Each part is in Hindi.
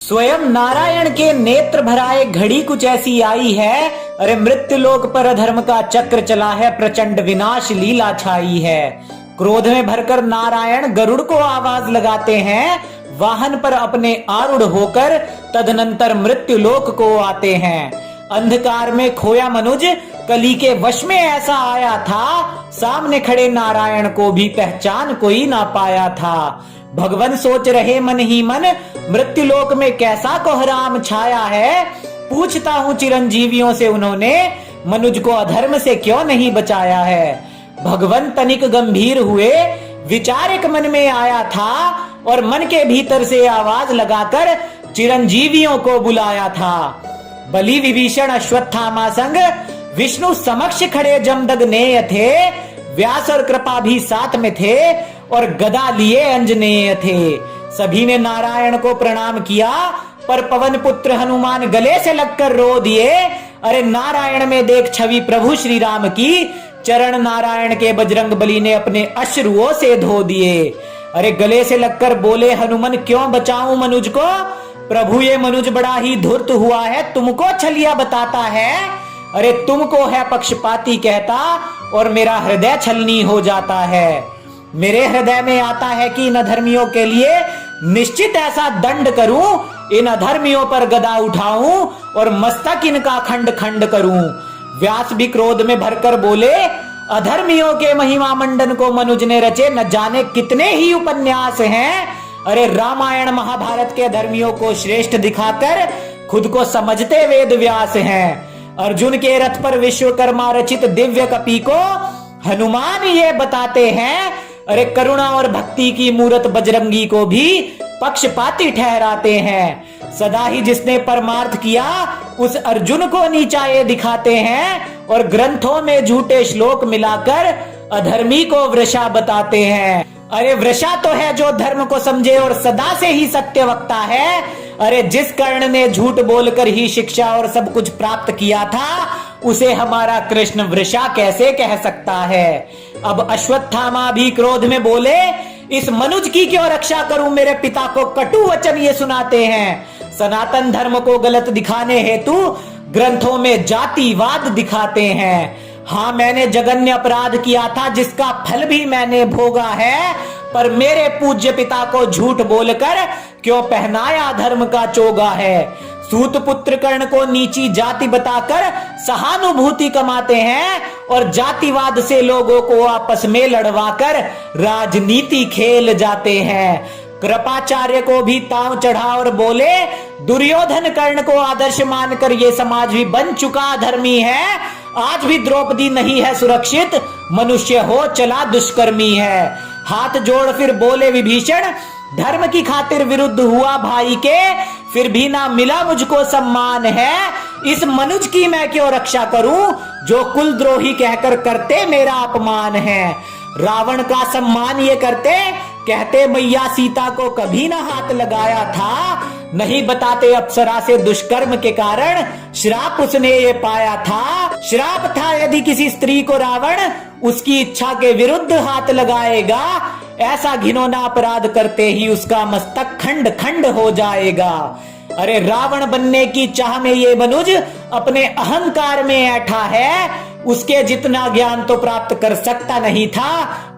स्वयं नारायण के नेत्र भराए घड़ी कुछ ऐसी आई है। अरे मृत्यु लोक पर अधर्म का चक्र चला है, प्रचंड विनाश लीला छाई है। क्रोध में भरकर नारायण गरुड़ को आवाज लगाते हैं, वाहन पर अपने आरूढ़ होकर तदनंतर मृत्यु लोक को आते हैं। अंधकार में खोया मनुज कली के वश में ऐसा आया था, सामने खड़े नारायण को भी पहचान कोई ना पाया था। भगवान सोच रहे मन ही मन, मृत्यु लोक में कैसा कोहराम छाया है। पूछता हूँ चिरंजीवियों से, उन्होंने मनुज को अधर्म से क्यों नहीं बचाया है। भगवान तनिक गंभीर हुए, विचार एक मन में आया था और मन के भीतर से आवाज लगाकर चिरंजीवियों को बुलाया था। बलि विभीषण अश्वत्थामा संग विष्णु समक्ष खड़े जमदग्नेय थे, व्यास और कृपा भी साथ में थे और गदा लिए अंजनेय थे। सभी ने नारायण को प्रणाम किया, पर पवन पुत्र हनुमान गले से लगकर रो दिए। अरे नारायण में देख छवि प्रभु श्री राम की, चरण नारायण के बजरंग बली ने अपने अश्रुओं से धो दिए। अरे गले से लगकर बोले हनुमान, क्यों बचाऊं मनुज को। प्रभु ये मनुज बड़ा ही धूर्त हुआ है, तुमको छलिया बताता है। अरे तुमको है पक्षपाती कहता और मेरा हृदय छलनी हो जाता है। मेरे हृदय में आता है कि इन अधर्मियों के लिए निश्चित ऐसा दंड करूं, इन अधर्मियों पर गदा उठाऊं और मस्तक इनका खंड खंड करूं। व्यास भी क्रोध में भरकर बोले, अधर्मियों के महिमा मंडन को मनुज ने रचे न जाने कितने ही उपन्यास हैं। अरे रामायण महाभारत के धर्मियों को श्रेष्ठ दिखाकर खुद को समझते वेद व्यास हैं। अर्जुन के रथ पर विश्वकर्मा रचित दिव्य कपि को हनुमान ये बताते हैं। अरे करुणा और भक्ति की मूरत बजरंगी को भी पक्षपाती ठहराते हैं। सदा ही जिसने परमार्थ किया उस अर्जुन को नीचा ये दिखाते हैं और ग्रंथों में झूठे श्लोक मिलाकर अधर्मी को वृषा बताते हैं। अरे वृषा तो है जो धर्म को समझे और सदा से ही सत्य वक्ता है। अरे जिस कर्ण ने झूठ बोलकर ही शिक्षा और सब कुछ प्राप्त किया था, उसे हमारा कृष्ण वृषा कैसे कह सकता है। अब अश्वत्थामा भी क्रोध में बोले, इस मनुज की क्यों रक्षा करूं, मेरे पिता को कटु वचन ये सुनाते हैं। सनातन धर्म को गलत दिखाने हेतु ग्रंथों में जातिवाद दिखाते हैं। हाँ मैंने जघन्य अपराध किया था जिसका फल भी मैंने भोगा है, पर मेरे पूज्य पिता को झूठ बोलकर क्यों पहनाया धर्म का चोगा है। सूत पुत्र कर्ण को नीची जाति बताकर सहानुभूति कमाते हैं और जातिवाद से लोगों को आपस में लड़वाकर राजनीति खेल जाते हैं। कृपाचार्य को भी ताव चढ़ा और बोले, दुर्योधन कर्ण को आदर्श मानकर ये समाज भी बन चुका धर्मी है। आज भी द्रौपदी नहीं है सुरक्षित, मनुष्य हो चला दुष्कर्मी है। हाथ जोड़ फिर बोले विभीषण, धर्म की खातिर विरुद्ध हुआ भाई के, फिर भी ना मिला मुझको सम्मान है। इस मनुज की मैं क्यों रक्षा करूं, जो कुलद्रोही कहकर करते मेरा अपमान है। रावण का सम्मान ये करते, कहते मैया सीता को कभी ना हाथ लगाया था। नहीं बताते अप्सरा से दुष्कर्म के कारण श्राप उसने ये पाया था। श्राप था यदि किसी स्त्री को रावण उसकी इच्छा के विरुद्ध हाथ लगाएगा, ऐसा घिनौना अपराध करते ही उसका मस्तक खंड खंड हो जाएगा। अरे रावण बनने की चाह में ये मनुज अपने अहंकार में ऐठा है, उसके जितना ज्ञान तो प्राप्त कर सकता नहीं था,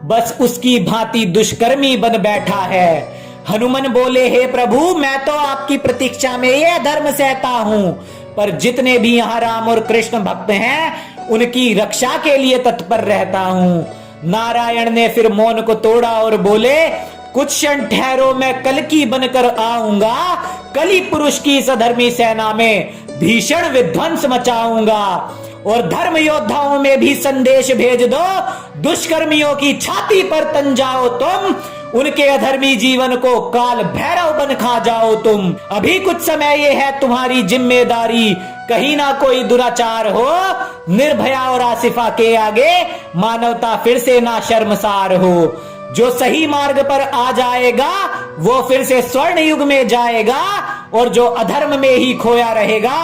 बस उसकी भांति दुष्कर्मी बन बैठा है। हनुमान बोले, हे प्रभु मैं तो आपकी प्रतीक्षा में ये धर्म सहता हूँ, पर जितने भी यहाँ राम और कृष्ण भक्त हैं उनकी रक्षा के लिए तत्पर रहता हूँ। नारायण ने फिर मौन को तोड़ा और बोले, कुछ क्षण ठहरो, मैं कल्कि बनकर आऊंगा। कली पुरुष की सधर्मी सेना में भीषण विध्वंस मचाऊंगा और धर्म योद्धाओं में भी संदेश भेज दो, दुष्कर्मियों की छाती पर तन जाओ तुम, उनके अधर्मी जीवन को काल भैरव बन खा जाओ तुम। अभी कुछ समय ये है तुम्हारी जिम्मेदारी, कहीं ना कोई दुराचार हो, निर्भया और आसिफा के आगे मानवता फिर से ना शर्मसार हो। जो सही मार्ग पर आ जाएगा वो फिर से स्वर्ण युग में जाएगा, और जो अधर्म में ही खोया रहेगा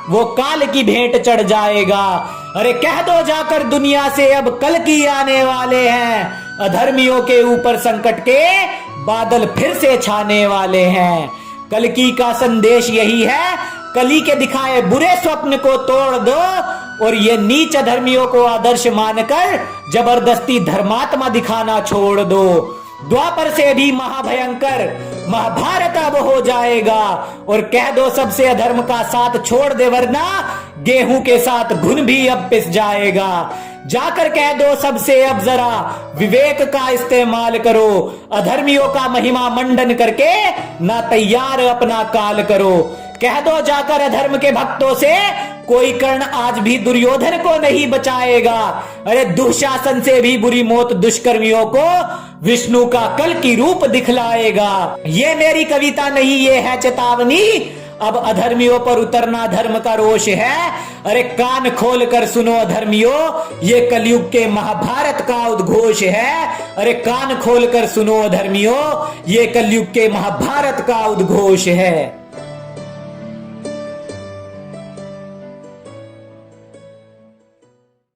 वो काल की भेंट चढ़ जाएगा। अरे कह दो जाकर दुनिया से, अब कल की आने वाले हैं, अधर्मियों के ऊपर संकट के बादल फिर से छाने वाले हैं। कल्कि का संदेश यही है, कली के दिखाए बुरे स्वप्न को तोड़ दो और ये नीच धर्मियों को आदर्श मानकर जबरदस्ती धर्मात्मा दिखाना छोड़ दो। द्वापर से भी महाभयंकर महाभारत अब हो जाएगा और कह दो सबसे अधर्म का साथ छोड़ दे, वरना गेहूं के साथ घुन भी अब पिस जाएगा। जाकर कह दो सबसे अब जरा विवेक का इस्तेमाल करो, अधर्मियों का महिमा मंडन करके ना तैयार अपना काल करो। कह दो जाकर अधर्म के भक्तों से कोई कर्ण आज भी दुर्योधन को नहीं बचाएगा। अरे दुशासन से भी बुरी मौत दुष्कर्मियों को विष्णु का कल की रूप दिखलाएगा। ये मेरी कविता नहीं, ये है चेतावनी, अब अधर्मियों पर उतरना धर्म का रोष है। अरे कान खोल कर सुनो अधर्मियों, ये कलयुग के महाभारत का उद्घोष है। अरे कान खोल कर सुनो अधर्मियों, ये कलयुग के महाभारत का उद्घोष है।